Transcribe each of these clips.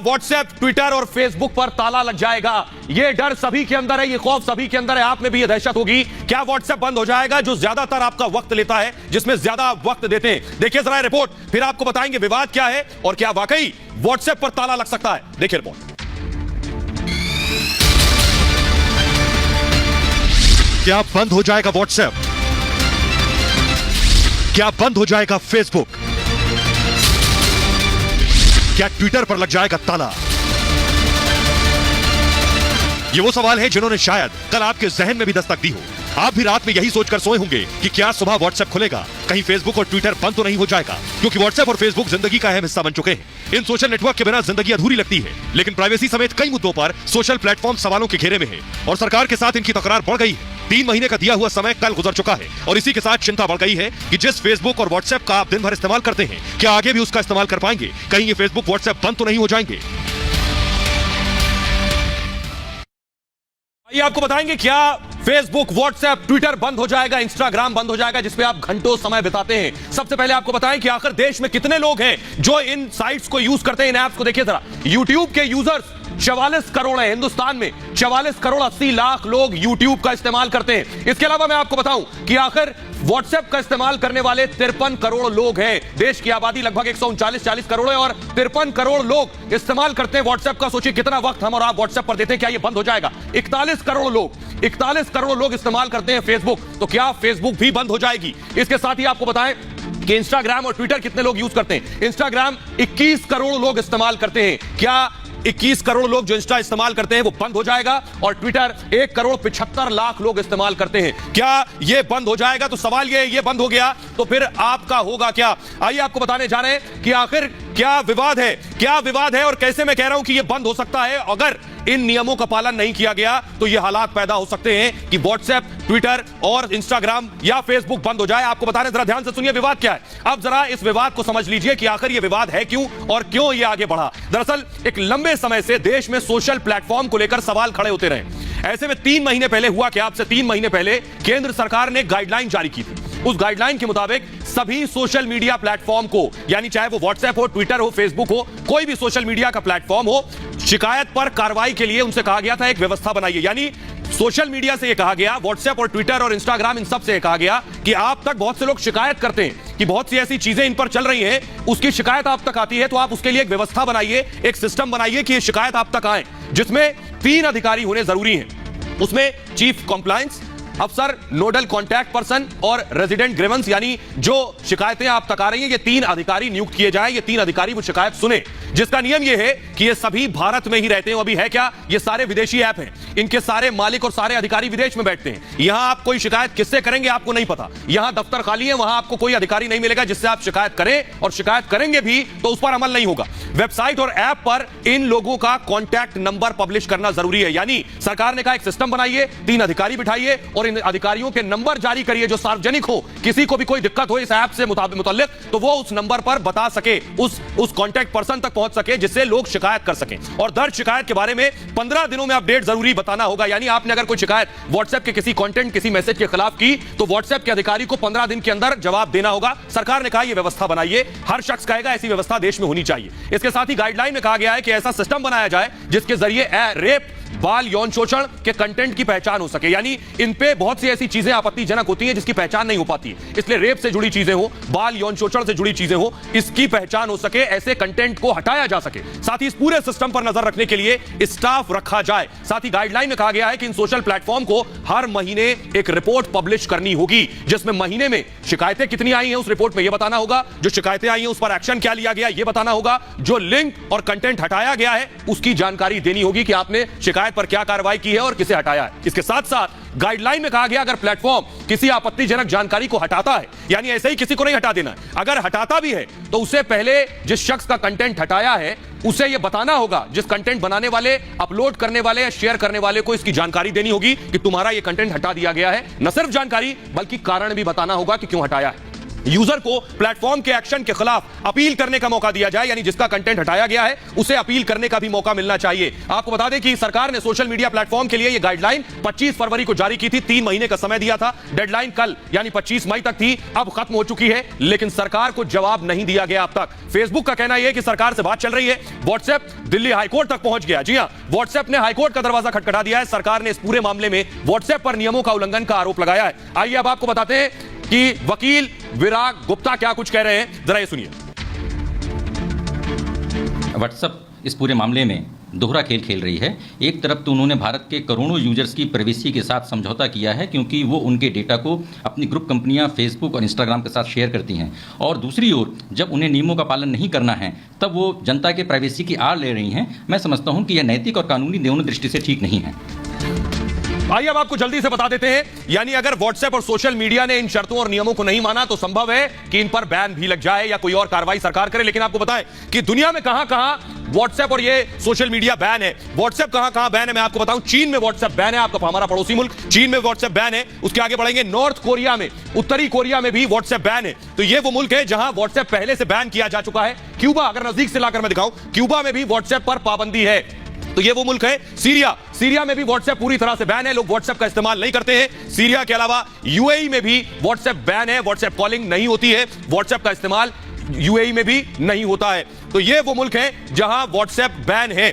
WhatsApp, Twitter और Facebook पर ताला लग जाएगा? यह डर सभी के अंदर है, यह खौफ सभी के अंदर है, आप में भी यह दहशत होगी। क्या व्हाट्सएप बंद हो जाएगा जो ज्यादातर आपका वक्त लेता है, जिसमें ज्यादा आप वक्त देते हैं? देखिए जरा रिपोर्ट, फिर आपको बताएंगे विवाद क्या है और क्या वाकई व्हाट्सएप पर ताला लग सकता है। देखिए रिपोर्ट। क्या बंद हो जाएगा व्हाट्सएप? क्या बंद हो जाएगा फेसबुक? क्या ट्विटर पर लग जाएगा ताला? ये वो सवाल है जिन्होंने शायद कल आपके जहन में भी दस्तक दी हो। आप भी रात में यही सोचकर सोए होंगे कि क्या सुबह व्हाट्सएप खुलेगा, कहीं फेसबुक और ट्विटर बंद तो नहीं हो जाएगा, क्योंकि व्हाट्सएप और फेसबुक जिंदगी का अहम हिस्सा बन चुके हैं। इन सोशल नेटवर्क के बिना जिंदगी अधूरी लगती है, लेकिन प्राइवेसी समेत कई मुद्दों पर सोशल प्लेटफॉर्म सवालों के घेरे में है और सरकार के साथ इनकी तकरार बढ़ गई है। 3 महीने का दिया हुआ समय कल गुजर चुका है और इसी के साथ चिंता बढ़ गई है कि जिस फेसबुक और व्हाट्सएप का आप दिन भर इस्तेमाल करते हैं, क्या आगे भी उसका इस्तेमाल कर पाएंगे? कहीं ये फेसबुक व्हाट्सएप बंद तो नहीं हो जाएंगे? आइए आपको बताएंगे क्या फेसबुक, व्हाट्सएप, ट्विटर बंद हो जाएगा, इंस्टाग्राम बंद हो जाएगा जिसपे आप घंटों समय बिताते हैं। सबसे पहले आपको बताएं कि आखिर देश में कितने लोग हैं जो इन साइट्स को यूज करते हैं, इन ऐप्स को। देखिए जरा, यूट्यूब के यूजर्स 44 करोड़ है हिंदुस्तान में। 44 करोड़ 80 लाख लोग यूट्यूब का इस्तेमाल करते हैं। इसके अलावा मैं आपको बताऊं कि आखिर व्हाट्सएप का इस्तेमाल करने वाले 53 करोड़ लोग हैं। देश की आबादी लगभग 139-40 करोड़ है और 53 करोड़ लोग इस्तेमाल करते हैं व्हाट्सएप का। सोचिए कितना वक्त हम और आप व्हाट्सएप पर देते हैं, क्या ये बंद हो जाएगा? 41 करोड़ लोग इस्तेमाल करते हैं फेसबुक, तो क्या फेसबुक भी बंद हो जाएगी? इसके साथ ही आपको बताएं कि इंस्टाग्राम और ट्विटर कितने लोग यूज करते हैं। इंस्टाग्राम 21 करोड़ लोग इस्तेमाल करते हैं। क्या 21 करोड़ लोग जो इंस्टा इस्तेमाल करते हैं वो बंद हो जाएगा? और ट्विटर 1 करोड़ 75 लाख लोग इस्तेमाल करते हैं। क्या ये बंद हो जाएगा? तो सवाल ये बंद हो गया तो फिर आपका होगा क्या? आइए आपको बताने जा रहे हैं कि आखिर क्या विवाद है और कैसे मैं कह रहा हूं कि यह बंद हो सकता है। अगर इन नियमों का पालन नहीं किया गया तो यह हालात पैदा हो सकते हैं कि व्हाट्सएप, ट्विटर और इंस्टाग्राम या फेसबुक बंद हो जाए। आपको बता रहे, जरा ध्यान से सुनिए विवाद क्या है। अब जरा इस विवाद को समझ लीजिए कि आखिर यह विवाद है क्यों और क्यों यह आगे बढ़ा। दरअसल एक लंबे समय से देश में सोशल प्लेटफॉर्म को लेकर सवाल खड़े होते रहे। ऐसे में 3 महीने पहले हुआ क्या? आपसे 3 महीने पहले केंद्र सरकार ने गाइडलाइन जारी की थी। उस गाइडलाइन के मुताबिक सभी सोशल मीडिया प्लेटफॉर्म को, यानी चाहे वो व्हाट्सएप हो, ट्विटर हो, फेसबुक हो, कोई भी सोशल मीडिया का प्लेटफॉर्म हो, शिकायत पर कार्रवाई के लिए उनसे कहा गया था एक व्यवस्था बनाइए। यानी सोशल मीडिया से यह कहा गया, व्हाट्सएप और ट्विटर और इंस्टाग्राम, इन सब से कहा गया कि आप तक बहुत से लोग शिकायत करते हैं कि बहुत सी ऐसी चीजें इन पर चल रही हैं, उसकी शिकायत आप तक आती है, तो आप उसके लिए एक व्यवस्था बनाइए, एक सिस्टम बनाइए कि ये शिकायत आप तक आए, जिसमें 3 अधिकारी होने जरूरी हैं। उसमें चीफ कंप्लायंस अफसर, नोडल कॉन्टैक्ट पर्सन और रेजिडेंट ग्रीवेंस, यानी जो शिकायतें आप तक आ रही हैं, ये 3 अधिकारी नियुक्त किए जाएं। ये 3 अधिकारी वो शिकायत सुने, जिसका नियम ये है कि ये सभी भारत में ही रहते हैं। अभी है क्या, ये सारे विदेशी ऐप हैं, इनके सारे मालिक और सारे अधिकारी विदेश में बैठते हैं। यहां आप कोई शिकायत किससे करेंगे आपको नहीं पता। यहां दफ्तर खाली है, वहां आपको कोई अधिकारी नहीं मिलेगा जिससे आप शिकायत करें, और शिकायत करेंगे भी तो उस पर अमल नहीं होगा। वेबसाइट और ऐप पर इन लोगों का कॉन्टैक्ट नंबर पब्लिश करना जरूरी है। यानी सरकार ने कहा एक सिस्टम बनाइए, 3 अधिकारी बिठाइए और इन अधिकारियों के नंबर जारी करिए जो सार्वजनिक हो। किसी को भी कोई दिक्कत हो इस ऐप से मुताल्लिक, तो वो उस नंबर पर बता सके, उस कॉन्टैक्ट पर्सन तक पहुंच सके जिससे लोग शिकायत कर सकें। और दर्ज शिकायत के बारे में 15 दिनों में अपडेट जरूरी बताना होगा। यानी आपने अगर कोई शिकायत व्हाट्सएप के किसी कंटेंट, किसी मैसेज के खिलाफ की, तो व्हाट्सएप के अधिकारी को 15 दिन के अंदर जवाब देना होगा। सरकार ने कहा यह व्यवस्था बनाइए, हर शख्स कहेगा ऐसी व्यवस्था देश में होनी चाहिए। इसके साथ ही गाइडलाइन में कहा गया है कि ऐसा सिस्टम बनाया जाए जिसके जरिए रेप, बाल यौन शोषण के कंटेंट की पहचान हो सके। यानी इन पे बहुत सी ऐसी चीजें आपत्तिजनक होती हैं जिसकी पहचान नहीं हो पाती है, इसलिए रेप से जुड़ी चीजें हो, बाल यौन शोषण से जुड़ी चीजें हो, इसकी पहचान हो सके, ऐसे कंटेंट को हटाया जा सके। साथ ही इस पूरे सिस्टम पर नजर रखने के लिए स्टाफ रखा जाए। साथ ही गाइडलाइन में कहा गया है कि इन सोशल प्लेटफॉर्म को हर महीने एक रिपोर्ट पब्लिश करनी होगी, जिसमें महीने में शिकायतें कितनी आई हैं उस रिपोर्ट में यह बताना होगा, जो शिकायतें आई हैं उस पर एक्शन क्या लिया गया यह बताना होगा, जो लिंक और कंटेंट हटाया गया है उसकी जानकारी देनी होगी कि आपने शिकायत पर क्या कार्रवाई की है और किसे हटाया है। इसके साथ साथ गाइडलाइन में कहा गया अगर प्लेटफॉर्म किसी आपत्तिजनक जानकारी को हटाता है, यानी ऐसे ही किसी को नहीं हटा देना है, अगर हटाता भी है तो उसे पहले जिस शख्स का कंटेंट हटाया है उसे यह बताना होगा, जिस कंटेंट बनाने वाले, अपलोड करने वाले या शेयर करने वाले को इसकी जानकारी देनी होगी कि तुम्हारा यह कंटेंट हटा दिया गया है। न सिर्फ जानकारी बल्कि कारण भी बताना होगा कि क्यों हटाया है। यूजर को प्लेटफॉर्म के एक्शन के खिलाफ अपील करने का मौका दिया जाए, यानी जिसका कंटेंट हटाया गया है उसे अपील करने का भी मौका मिलना चाहिए। आपको बता दें कि सरकार ने सोशल मीडिया प्लेटफॉर्म के लिए यह गाइडलाइन 25 फरवरी को जारी की थी, 3 महीने का समय दिया था। डेडलाइन कल यानी 25 मई तक थी, अब खत्म हो चुकी है, लेकिन सरकार को जवाब नहीं दिया गया अब तक। फेसबुक का कहना यह है कि सरकार से बात चल रही है। व्हाट्सएप दिल्ली हाईकोर्ट तक पहुंच गया। जी हां, व्हाट्सएप ने हाईकोर्ट का दरवाजा खटखटा दिया है। सरकार ने इस पूरे मामले में व्हाट्सएप पर नियमों का उल्लंघन का आरोप लगाया है। आइए अब आपको बताते हैं कि वकील विराग गुप्ता क्या कुछ कह रहे हैं, जरा ये सुनिए। व्हाट्सएप इस पूरे मामले में दोहरा खेल खेल रही है। एक तरफ तो उन्होंने भारत के करोड़ों यूजर्स की प्राइवेसी के साथ समझौता किया है, क्योंकि वो उनके डेटा को अपनी ग्रुप कंपनियां फेसबुक और इंस्टाग्राम के साथ शेयर करती हैं, और दूसरी ओर जब उन्हें नियमों का पालन नहीं करना है तब वो जनता के प्राइवेसी की आड़ ले रही हैं। मैं समझता हूं कि यह नैतिक और कानूनी दोनों दृष्टि से ठीक नहीं है। आइए अब आपको जल्दी से बता देते हैं, यानी अगर व्हाट्सएप और सोशल मीडिया ने इन शर्तों और नियमों को नहीं माना तो संभव है कि इन पर बैन भी लग जाए या कोई और कार्रवाई सरकार करे। लेकिन आपको बताएं कि दुनिया में कहां-कहां व्हाट्सएप और ये सोशल मीडिया बैन है। व्हाट्सएप कहां-कहां बैन है मैं आपको बताऊं। चीन में व्हाट्सएप बैन है, आपका हमारा पड़ोसी मुल्क चीन में व्हाट्सएप बैन है। उसके आगे बढ़ेंगे, नॉर्थ कोरिया में, उत्तरी कोरिया में भी व्हाट्सएप बैन है। तो ये वो मुल्क है जहां व्हाट्सएप पहले से बैन किया जा चुका है। क्यूबा, अगर नजदीक से लाकर मैं दिखाऊं, क्यूबा में भी व्हाट्सएप पर पाबंदी है। तो ये वो मुल्क है सीरिया, सीरिया में भी व्हाट्सएप पूरी तरह से बैन है, लोग व्हाट्सएप का इस्तेमाल नहीं करते हैं। सीरिया के अलावा यूएई में भी व्हाट्सएप बैन है, व्हाट्सएप कॉलिंग नहीं होती है, व्हाट्सएप का इस्तेमाल यूएई में भी नहीं होता है। तो ये वो मुल्क है जहां व्हाट्सएप बैन है।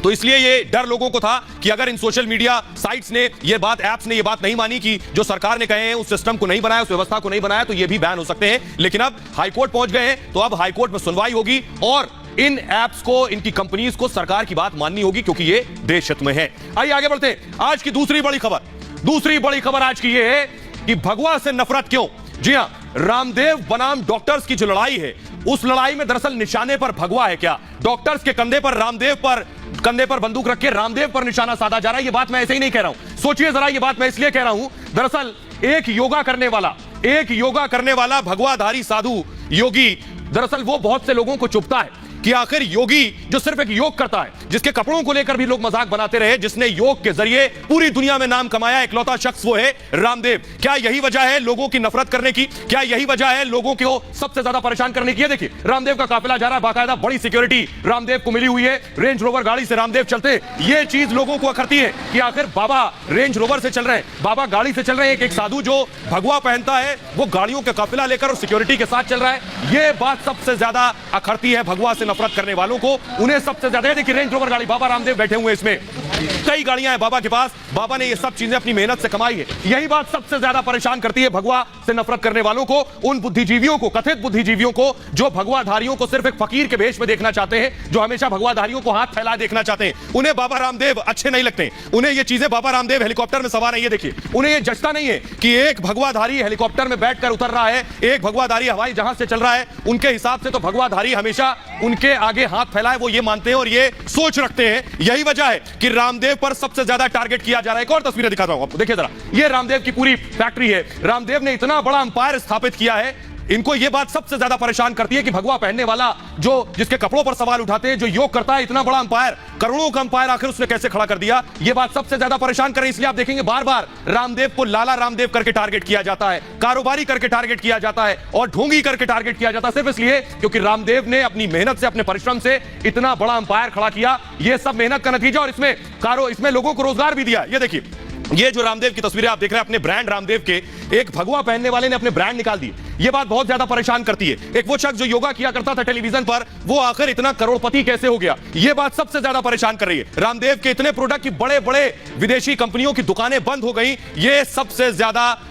तो इसलिए ये डर लोगों को था कि अगर इन सोशल मीडिया साइट्स ने ये बात, ऐप्स ने ये बात नहीं मानी कि जो सरकार ने कहे हैं उस सिस्टम को नहीं बनाया, उस व्यवस्था को नहीं बनाया, तो ये भी बैन हो सकते हैं। लेकिन अब हाईकोर्ट पहुंच गए हैं, तो अब हाईकोर्ट में सुनवाई होगी और इन ऐप्स को, इनकी कंपनीज को सरकार की बात माननी होगी, क्योंकि ये देश हित में है। आइए आगे बढ़ते हैं। आज की दूसरी बड़ी खबर आज की ये है कि भगवा से नफरत क्यों। जी हां, रामदेव बनाम डॉक्टर्स की जो लड़ाई है, उस लड़ाई में दरअसल निशाने पर भगवा है क्या? डॉक्टर्स के कंधे पर रामदेव पर, कंधे पर बंदूक रख के रामदेव पर निशाना साधा जा रहा है। ये बात मैं ऐसे ही नहीं कह रहा हूं, सोचिए जरा, ये बात मैं इसलिए कह रहा हूं, दरअसल एक योगा करने वाला भगवाधारी साधु योगी, दरअसल वो बहुत से लोगों को चुभता है कि आखिर योगी जो सिर्फ एक योग करता है, जिसके कपड़ों को लेकर भी लोग मजाक बनाते रहे, जिसने योग के जरिए पूरी दुनिया में नाम कमाया, इकलौता शख्स वो है रामदेव। क्या यही वजह है लोगों की नफरत करने की? क्या यही वजह है लोगों को सबसे ज्यादा परेशान करने की? देखिए, रामदेव का काफिला जा रहा है, बाकायदा बड़ी सिक्योरिटी रामदेव को मिली हुई है, रेंज रोवर गाड़ी से रामदेव चलते। ये चीज लोगों को अखरती है कि आखिर बाबा रेंज रोवर से चल रहे हैं, बाबा गाड़ी से चल रहे हैं, एक साधु जो भगवा पहनता है वो गाड़ियों का काफिला लेकर और सिक्योरिटी के साथ चल रहा है। ये बात सबसे ज्यादा अखरती है भगवा से नफरत करने वालों को। उन्हें सबसे ज्यादा, देखिए रेंज रोवर गाड़ी, बाबा रामदेव बैठे हुए, इसमें कई गाड़ियां हैं बाबा के पास, बाबा ने ये सब चीजें अपनी मेहनत से कमाई है। यही बात सबसे ज्यादा परेशान करती है भगवा से नफरत करने वालों को, उन बुद्धिजीवियों को, कथित बुद्धिजीवियों को, जो भगवाधारियों को सिर्फ एक फकीर के भेष में देखना चाहते हैं, जो हमेशा भगवाधारियों को हाथ फैलाए देखना चाहते हैं। उन्हें बाबा रामदेव अच्छे नहीं लगते, उन्हें ये चीजें, बाबा रामदेव हेलीकॉप्टर में सवार है, ये देखिए, उन्हें ये जचता नहीं है कि एक भगवाधारी हेलीकॉप्टर में बैठकर उतर रहा है, एक भगवाधारी हवाई जहाज से चल रहा है। उनके हिसाब से तो भगवाधारी हमेशा उनके आगे हाथ फैलाए, वो ये मानते हैं और ये सोच रखते हैं। यही वजह है कि रामदेव पर सबसे ज्यादा टारगेट किया जा रहा है। एक और तस्वीरें दिखा रहा हूं आपको, देखिए जरा, ये रामदेव की पूरी फैक्ट्री है। रामदेव ने इतना बड़ा अंपायर स्थापित किया है, इनको यह बात सबसे ज्यादा परेशान करती है कि भगवा पहनने वाला, जो जिसके कपड़ों पर सवाल उठाते हैं, जो योग करता है, इतना बड़ा अंपायर, करोड़ों का अंपायर, आखिर उसने कैसे खड़ा कर दिया? यह बात सबसे ज्यादा परेशान कर रही है। इसलिए आप देखेंगे बार बार रामदेव को लाला रामदेव करके टारगेट किया जाता है, कारोबारी करके टारगेट किया जाता है और ढोंगी करके टारगेट किया जाता है, सिर्फ इसलिए क्योंकि रामदेव ने अपनी मेहनत से, अपने परिश्रम से इतना बड़ा अंपायर खड़ा किया। यह सब मेहनत का नतीजा, और इसमें लोगों को रोजगार भी दिया। ये देखिए, ये जो रामदेव की तस्वीरें आप देख रहे हैं, अपने ब्रांड रामदेव के, एक भगवा पहनने वाले ने अपने ब्रांड निकाल दिए। ये बात बहुत ज्यादा परेशान करती है। एक वो शख्स जो योगा किया करता था टेलीविजन पर, वो आखिर इतना करोड़पति कैसे हो गया? ये बात सबसे ज्यादा परेशान कर रही है। रामदेव के इतने प्रोडक्ट की बड़े बड़े विदेशी कंपनियों की दुकानें बंद हो गई, ये सबसे ज्यादा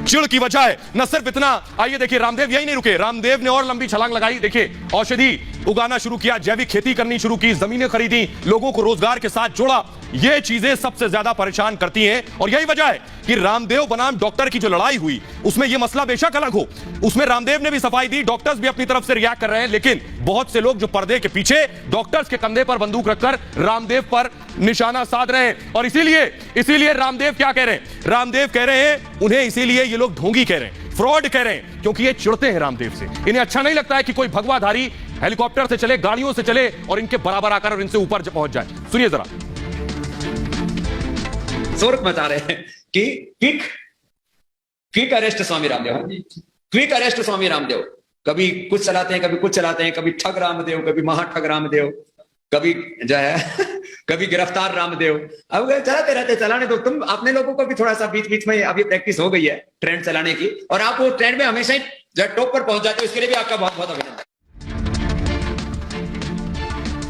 चिड़ की वजह है। न सिर्फ इतना, आइए देखिए, रामदेव यही नहीं रुके, रामदेव ने और लंबी छलांग लगाई। देखिए, औषधि उगाना शुरू किया, जैविक खेती करनी शुरू की, जमीनें खरीदी, लोगों को रोजगार के साथ जोड़ा। ये चीजें सबसे ज्यादा परेशान करती हैं और यही वजह है कि रामदेव बनाम डॉक्टर की जो लड़ाई हुई, उसमें यह मसला बेशक अलग हो, उसमें रामदेव ने भी सफाई दी, डॉक्टर्स भी अपनी तरफ से रिएक्ट कर रहे हैं, लेकिन बहुत से लोग जो पर्दे के पीछे डॉक्टर्स के कंधे पर बंदूक रखकर रामदेव पर निशाना साध रहे हैं। और इसीलिए रामदेव क्या कह रहे हैं? रामदेव कह रहे हैं, उन्हें इसीलिए ये लोग ढोंगी कह रहे हैं, फ्रॉड कह रहे हैं, क्योंकि ये चिढ़ते हैं रामदेव से। इन्हें अच्छा नहीं लगता है कि कोई भगवाधारी हेलीकॉप्टर से चले, गाड़ियों से चले और इनके बराबर आकर और इनसे ऊपर पहुंच जाए। सुनिए जरा। जोर बता रहे हैं कि quick arrest Swami Ramdev. Quick arrest Swami Ramdev, कभी कुछ चलाते हैं, कभी कुछ चलाते हैं, कभी ठग रामदेव, कभी महाठग रामदेव, कभी जो है कभी गिरफ्तार रामदेव। अब चलाते रहते, चलाने दो। तुम अपने लोगों को भी थोड़ा सा बीच बीच में अभी प्रैक्टिस हो गई है ट्रेंड चलाने की, और आप वो ट्रेंड में हमेशा ही जो टॉप पर पहुंच जाते हो, इसके लिए भी आपका बहुत बहुत अभिनंदन।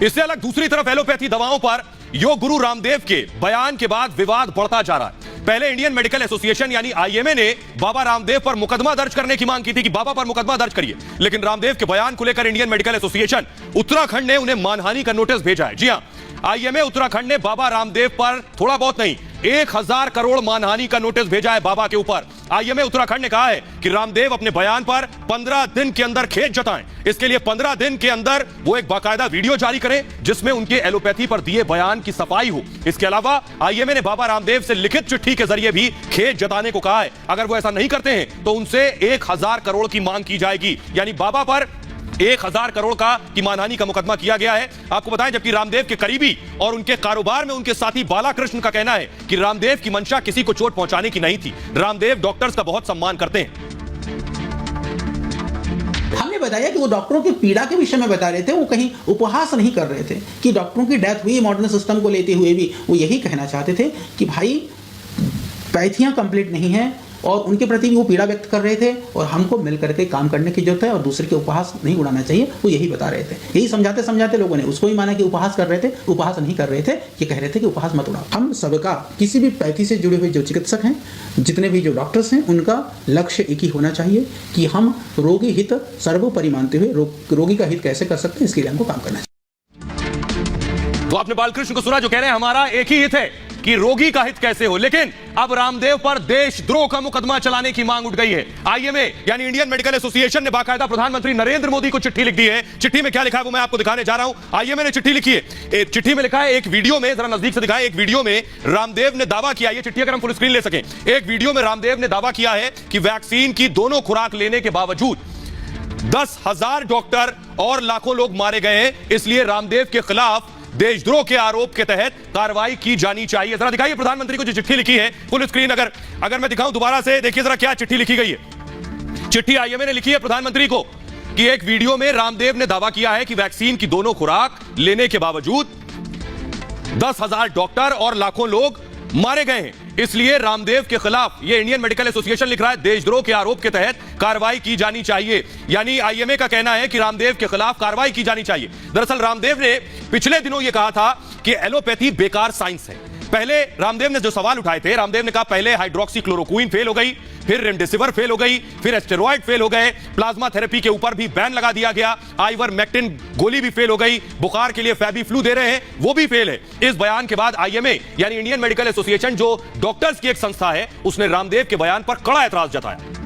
इससे अलग दूसरी तरफ एलोपैथी दवाओं पर योग गुरु रामदेव के बयान के बाद विवाद बढ़ता जा रहा है। पहले इंडियन मेडिकल एसोसिएशन यानी आईएमए ने बाबा रामदेव पर मुकदमा दर्ज करने की मांग की थी कि बाबा पर मुकदमा दर्ज करिए, लेकिन रामदेव के बयान को लेकर इंडियन मेडिकल एसोसिएशन उत्तराखंड ने उन्हें मानहानि का नोटिस भेजा है। जी हां, आईएमए उत्तराखंड ने बाबा रामदेव पर थोड़ा बहुत नहीं 1000 करोड़ मानहानि का नोटिस भेजा है बाबा के ऊपर। आईएमए उत्तराखंड ने कहा है कि रामदेव अपने बयान पर 15 दिन के अंदर खेद जताएं। इसके लिए 15 दिन के अंदर वो एक बाकायदा वीडियो जारी करें जिसमें उनके एलोपैथी पर दिए बयान की सफाई हो। इसके अलावा आईएमए ने बाबा रामदेव से लिखित चिट्ठी के जरिए भी खेद जताने को कहा है। अगर वो ऐसा नहीं करते हैं तो उनसे 1000 करोड़ की मांग की जाएगी, यानी बाबा पर 1000 करोड़ का की मानहानि का मुकदमा किया गया है। आपको बताएं, जबकि रामदेव के करीबी और उनके कारोबार में उनके साथी बालाकृष्ण का कहना है कि रामदेव की मंशा किसी को चोट पहुंचाने की नहीं थी। रामदेव डॉक्टर्स का बहुत सम्मान करते हैं। हमने बताया कि वो डॉक्टरों की पीड़ा के विषय में बता रहे थे, वो कहीं उपहास नहीं कर रहे थे कि डॉक्टरों की डेथ हुई मॉडर्न सिस्टम को लेते हुए भी वो यही कहना चाहते थे कि भाई पैथियां कंप्लीट नहीं है, और उनके प्रति भी वो पीड़ा व्यक्त कर रहे थे और हमको मिल करके काम करने की जरूरत है और दूसरे के उपहास नहीं उड़ाना चाहिए, वो यही बता रहे थे। यही समझाते समझाते लोगों ने उसको ही माना कि उपहास कर रहे थे, उपहास नहीं कर रहे थे, ये कह रहे थे कि उपहास मत उड़ाओ। हम सबका किसी भी पैथी से जुड़े हुए जो चिकित्सक हैं, जितने भी जो डॉक्टर्स हैं, उनका लक्ष्य एक ही होना चाहिए कि हम रोगी हित सर्वोपरि मानते हुए रोगी का हित कैसे कर सकते हैं, इसके लिए हमको काम करना चाहिए। तो आपने बालकृष्ण को सुना जो कह रहे हैं हमारा एक ही हित है कि रोगी का हित कैसे हो, लेकिन अब रामदेव पर देशद्रोह का मुकदमा चलाने की मांग उठ गई है। आईएमए यानी इंडियन मेडिकल एसोसिएशन ने बाकायदा प्रधानमंत्री नरेंद्र मोदी को चिट्ठी लिख दी है। चिट्ठी में क्या लिखा है वो मैं आपको दिखाने जा रहा हूं। आईएमए ने चिट्ठी लिखी है, चिट्ठी में लिखा है, एक वीडियो में जरा नजदीक से दिखाएं, एक वीडियो में रामदेव ने दावा किया, ये चिट्ठी अगर हम फुल स्क्रीन ले सकें, एक वीडियो में रामदेव ने दावा किया है कि वैक्सीन की दोनों खुराक लेने के बावजूद 10,000 डॉक्टर और लाखों लोग मारे गए हैं, इसलिए रामदेव के खिलाफ देशद्रोह के आरोप के तहत कार्रवाई की जानी चाहिए। जरा दिखाइए प्रधानमंत्री को जो चिट्ठी लिखी है फुल स्क्रीन, अगर मैं दिखाऊं दोबारा से, देखिए जरा क्या चिट्ठी लिखी गई है। चिट्ठी आईएमए ने लिखी है प्रधानमंत्री को कि एक वीडियो में रामदेव ने दावा किया है कि वैक्सीन की दोनों खुराक लेने के बावजूद 10,000 डॉक्टर और लाखों लोग मारे गए हैं, इसलिए रामदेव के खिलाफ, ये इंडियन मेडिकल एसोसिएशन लिख रहा है, देशद्रोह के आरोप के तहत कार्रवाई की जानी चाहिए। यानी आईएमए का कहना है कि रामदेव के खिलाफ कार्रवाई की जानी चाहिए। दरअसल रामदेव ने पिछले दिनों यह कहा था कि एलोपैथी बेकार साइंस है। पहले रामदेव ने जो सवाल उठाए थे, रामदेव ने कहा पहले हाइड्रोक्सीक्लोरोक्विन फेल हो गई, फिर रेमडेसिविर फेल हो गई, फिर एस्टेरॉयड फेल हो गए, प्लाज्मा थेरेपी के ऊपर भी बैन लगा दिया गया, आइवरमेक्टिन गोली भी फेल हो गई, बुखार के लिए फैबीफ्लू दे रहे हैं वो भी फेल है। इस बयान के बाद आईएमए यानी इंडियन मेडिकल एसोसिएशन जो डॉक्टर्स की एक संस्था है, उसने रामदेव के बयान पर कड़ा एतराज जताया।